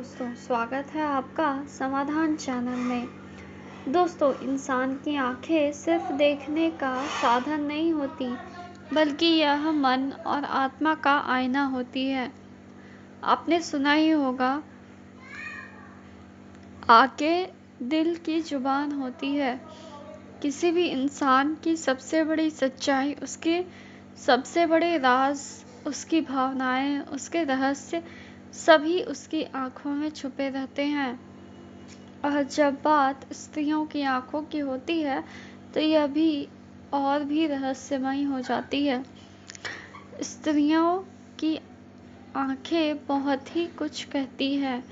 दोस्तों, स्वागत है आपका समाधान चैनल में। दोस्तों, इंसान की आंखें सिर्फ देखने का साधन नहीं होती, बल्कि यह मन और आत्मा का आईना होती है। आपने सुना ही होगा, आंखें दिल की जुबान होती है। किसी भी इंसान की सबसे बड़ी सच्चाई, उसके सबसे बड़े राज, उसकी भावनाएं, उसके रहस्य सभी उसकी आंखों में छुपे रहते हैं। और जब बात स्त्रियों की आंखों की होती है तो यह भी और भी रहस्यमयी हो जाती है। स्त्रियों की आंखें बहुत ही कुछ कहती है।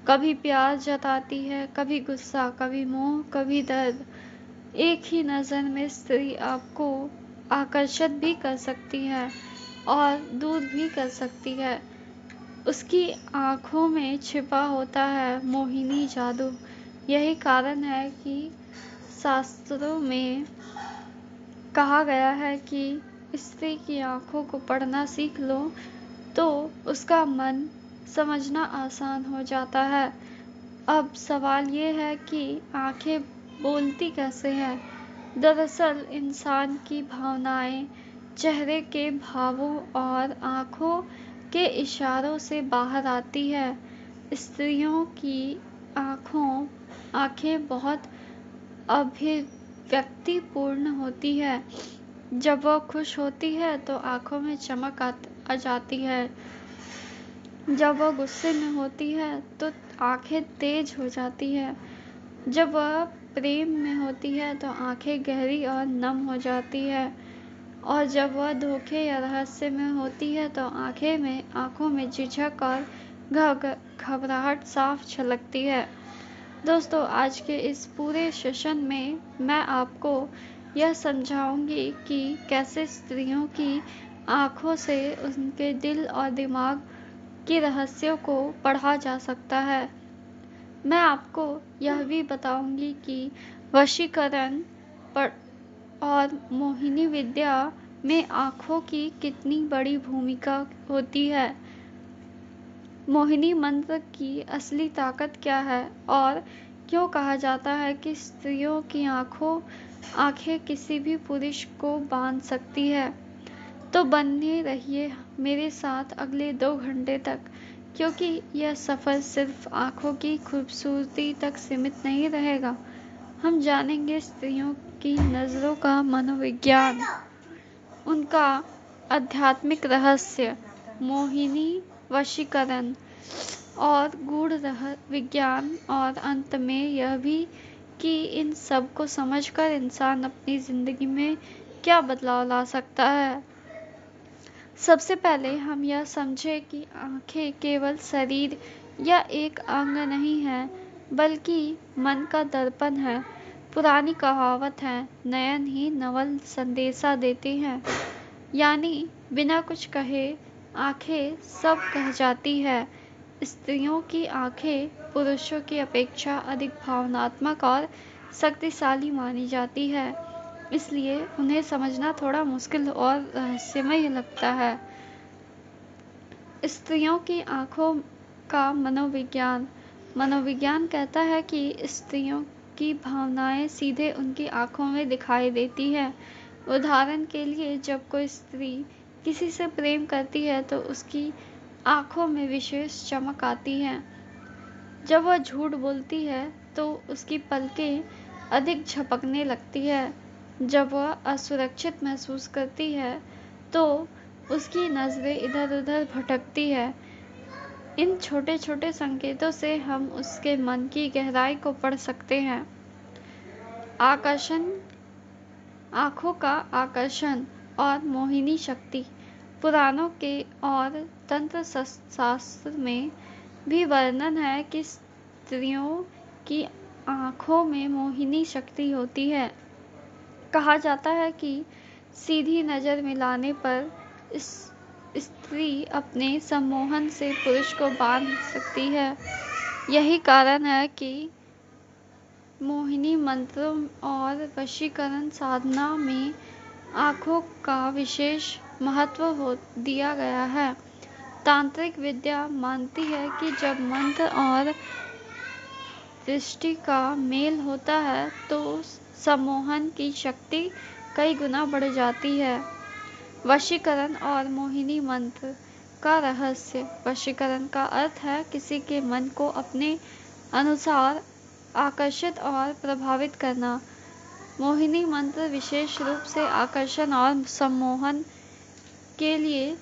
कभी प्यार जताती है, कभी गुस्सा, कभी मोह, कभी दर्द। एक ही नज़र में स्त्री आपको आकर्षित भी कर सकती है और दूर भी कर सकती है। उसकी आँखों में छिपा होता है मोहिनी जादू। यही कारण है कि शास्त्रों में कहा गया है कि स्त्री की आँखों को पढ़ना सीख लो तो उसका मन समझना आसान हो जाता है। अब सवाल ये है कि आँखें बोलती कैसे हैं? दरअसल इंसान की भावनाएं चेहरे के भावों और आँखों के इशारों से बाहर आती है। स्त्रियों की आँखें बहुत अभिव्यक्तिपूर्ण होती है। जब वह खुश होती है तो आँखों में चमक आ जाती है। जब वह गुस्से में होती है तो आँखें तेज हो जाती है। जब वह प्रेम में होती है तो आँखें गहरी और नम हो जाती है। और जब वह धोखे या रहस्य में होती है तो आँखों में झिझक और घबराहट साफ झलकती है। दोस्तों, आज के इस पूरे सेशन में मैं आपको यह समझाऊंगी कि कैसे स्त्रियों की आँखों से उनके दिल और दिमाग के रहस्यों को पढ़ा जा सकता है। मैं आपको यह भी बताऊंगी कि वशीकरण और मोहिनी विद्या में आँखों की कितनी बड़ी भूमिका होती है। मोहिनी मंत्र की असली ताकत क्या है और क्यों कहा जाता है कि स्त्रियों की आँखें किसी भी पुरुष को बांध सकती है। तो बने रहिए मेरे साथ अगले 2 घंटे तक, क्योंकि यह सफ़र सिर्फ आँखों की खूबसूरती तक सीमित नहीं रहेगा। हम जानेंगे स्त्रियों की नज़रों का मनोविज्ञान, उनका आध्यात्मिक रहस्य, मोहिनी वशीकरण और गूढ़ विज्ञान, और अंत में यह भी कि इन सब को समझकर इंसान अपनी ज़िंदगी में क्या बदलाव ला सकता है। सबसे पहले हम यह समझें कि आँखें केवल शरीर या एक अंग नहीं है, बल्कि मन का दर्पण है। पुरानी कहावत है, नयन ही नवल संदेशा देते हैं। यानी बिना कुछ कहे आँखें सब कह जाती है। स्त्रियों की आँखें पुरुषों की अपेक्षा अधिक भावनात्मक और शक्तिशाली मानी जाती है, इसलिए उन्हें समझना थोड़ा मुश्किल और रहस्यमय लगता है। स्त्रियों की आँखों का मनोविज्ञान कहता है कि स्त्रियों की भावनाएं सीधे उनकी आँखों में दिखाई देती है। उदाहरण के लिए, जब कोई स्त्री किसी से प्रेम करती है तो उसकी आँखों में विशेष चमक आती है। जब वह झूठ बोलती है तो उसकी पलकें अधिक झपकने लगती है। जब वह असुरक्षित महसूस करती है तो उसकी नज़रें इधर-उधर भटकती है। इन छोटे-छोटे संकेतों से हम उसके मन की गहराई को पढ़ सकते हैं। आँखों का आकर्षण और मोहिनी शक्ति। पुराणों के और तंत्र शास्त्र में भी वर्णन है कि स्त्रियों की आँखों में मोहिनी शक्ति होती है। कहा जाता है कि सीधी नज़र मिलाने पर स्त्री अपने सम्मोहन से पुरुष को बांध सकती है। यही कारण है कि मोहिनी मंत्रों और वशीकरण साधना में आँखों का विशेष महत्व दिया गया है, तांत्रिक विद्या मानती है कि जब मंत्र और दृष्टि का मेल होता है तो सम्मोहन की शक्ति कई गुना बढ़ जाती है। वशीकरण और मोहिनी मंत्र का रहस्य। वशीकरण का अर्थ है किसी के मन को अपने अनुसार आकर्षित और प्रभावित करना। मोहिनी मंत्र विशेष रूप से आकर्षण और सम्मोहन के लिए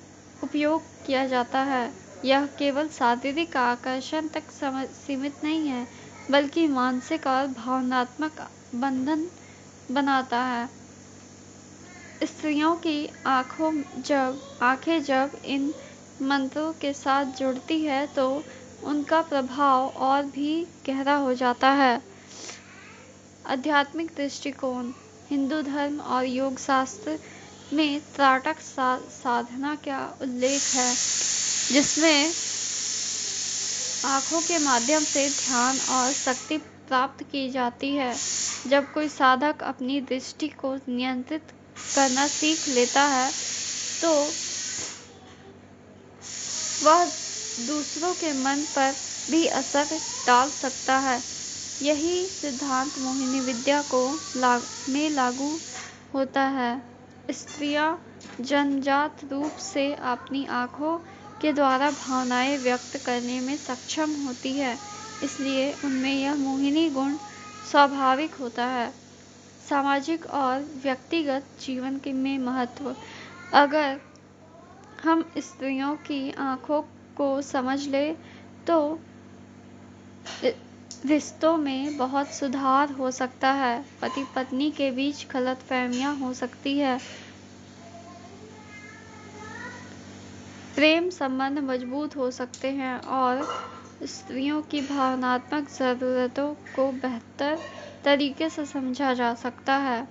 उपयोग किया जाता है। यह केवल शारीरिक आकर्षण तक सीमित नहीं है, बल्कि मानसिक और भावनात्मक बंधन बनाता है। स्त्रियों की आंखें जब इन मंत्रों के साथ जुड़ती है तो उनका प्रभाव और भी गहरा हो जाता है। आध्यात्मिक दृष्टिकोण। हिंदू धर्म और योग शास्त्र में त्राटक साधना का उल्लेख है, जिसमें आंखों के माध्यम से ध्यान और शक्ति प्राप्त की जाती है। जब कोई साधक अपनी दृष्टि को नियंत्रित करना सीख लेता है तो वह दूसरों के मन पर भी असर डाल सकता है। यही सिद्धांत मोहिनी विद्या में लागू होता है। स्त्रियां जन्मजात रूप से अपनी आंखों के द्वारा भावनाएं व्यक्त करने में सक्षम होती है, इसलिए उनमें यह मोहिनी गुण स्वाभाविक होता है। सामाजिक और व्यक्तिगत जीवन में महत्व। अगर हम स्त्रियों की आंखों को समझ ले तो रिश्तों में बहुत सुधार हो सकता है। पति पत्नी के बीच गलतफहमियां हो सकती है, प्रेम संबंध मजबूत हो सकते हैं और स्त्रियों की भावनात्मक ज़रूरतों को बेहतर तरीके से समझा जा सकता है।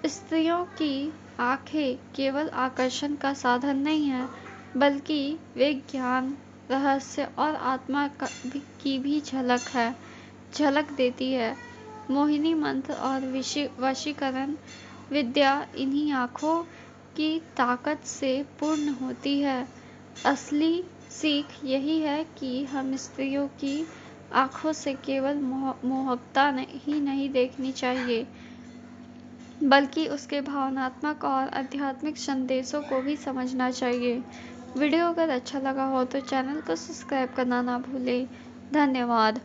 स्त्रियों की आंखें केवल आकर्षण का साधन नहीं है, बल्कि वे ज्ञान, रहस्य और आत्मा की भी झलक देती है। मोहिनी मंत्र और वशीकरण विद्या इन्हीं आंखों की ताकत से पूर्ण होती है। असली सीख यही है कि हम स्त्रियों की आंखों से केवल मोहकता ही नहीं देखनी चाहिए, बल्कि उसके भावनात्मक और आध्यात्मिक संदेशों को भी समझना चाहिए। वीडियो अगर अच्छा लगा हो तो चैनल को सब्सक्राइब करना ना भूलें। धन्यवाद।